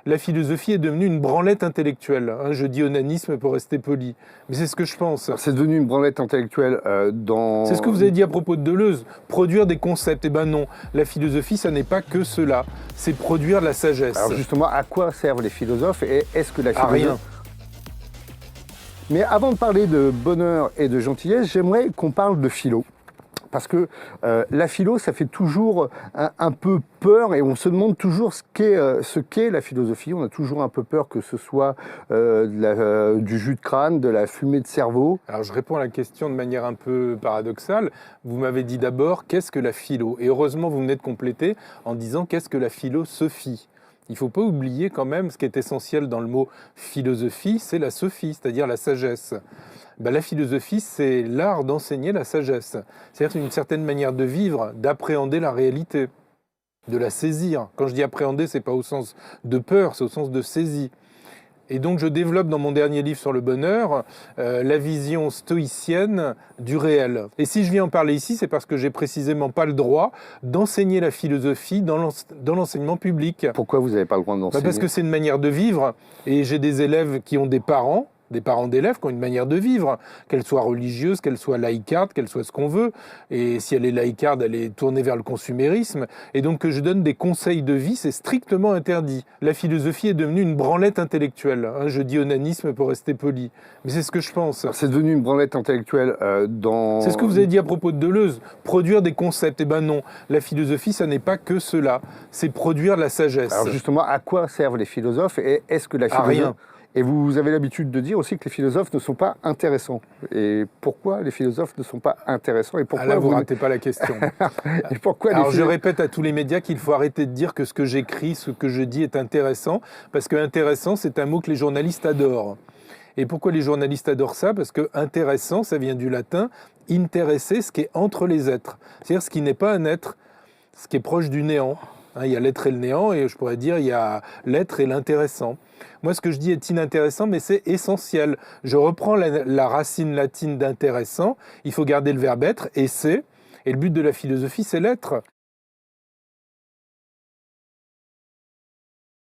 la philosophie est devenue une branlette intellectuelle. Je dis onanisme pour rester poli. Mais c'est ce que je pense. C'est devenu une branlette intellectuelle dans... C'est ce que vous avez dit à propos de Deleuze. Produire des concepts. Eh ben non, la philosophie, ça n'est pas que cela. C'est produire de la sagesse. Alors justement, à quoi servent les philosophes et est-ce que la À philosophie... rien. Mais avant de parler de bonheur et de gentillesse, j'aimerais qu'on parle de philo. Parce que la philo, ça fait toujours un peu peur et on se demande toujours ce qu'est la philosophie. On a toujours un peu peur que ce soit du jus de crâne, de la fumée de cerveau. Alors je réponds à la question de manière un peu paradoxale. Vous m'avez dit d'abord, qu'est-ce que la philo? Et heureusement, vous venez de compléter en disant, qu'est-ce que la philosophie? Il ne faut pas oublier quand même ce qui est essentiel dans le mot philosophie, c'est la sophie, c'est-à-dire la sagesse. La philosophie, c'est l'art d'enseigner la sagesse. C'est-à-dire une certaine manière de vivre, d'appréhender la réalité, de la saisir. Quand je dis appréhender, ce n'est pas au sens de peur, c'est au sens de saisie. Et donc je développe dans mon dernier livre sur le bonheur la vision stoïcienne du réel. Et si je viens en parler ici, c'est parce que j'ai précisément pas le droit d'enseigner la philosophie dans l'enseignement public. Pourquoi vous n'avez pas le droit d'enseigner? Parce que c'est une manière de vivre, et j'ai des élèves qui ont des parents d'élèves qui ont une manière de vivre, qu'elle soit religieuse, qu'elle soit laïcarde, qu'elle soit ce qu'on veut. Et si elle est laïcarde, elle est tournée vers le consumérisme. Et donc que je donne des conseils de vie, c'est strictement interdit. La philosophie est devenue une branlette intellectuelle. Je dis onanisme pour rester poli. Mais c'est ce que je pense. C'est devenu une branlette intellectuelle dans... C'est ce que vous avez dit à propos de Deleuze. Produire des concepts. Eh ben non, la philosophie, ça n'est pas que cela. C'est produire de la sagesse. Alors justement, à quoi servent les philosophes et est-ce que la À philosophie... rien. Et vous avez l'habitude de dire aussi que les philosophes ne sont pas intéressants. Et pourquoi les philosophes ne sont pas intéressants et pourquoi là, vous ratez pas la question. Et pourquoi Alors, je répète à tous les médias qu'il faut arrêter de dire que ce que j'écris, ce que je dis est intéressant, parce que intéressant, c'est un mot que les journalistes adorent. Et pourquoi les journalistes adorent ça? Parce que intéressant, ça vient du latin intéresser, ce qui est entre les êtres. C'est-à-dire ce qui n'est pas un être, ce qui est proche du néant. Il y a l'être et le néant, et je pourrais dire il y a l'être et l'intéressant. Moi, ce que je dis est inintéressant, mais c'est essentiel. Je reprends la racine latine d'intéressant. Il faut garder le verbe être, et c'est. Et le but de la philosophie, c'est l'être.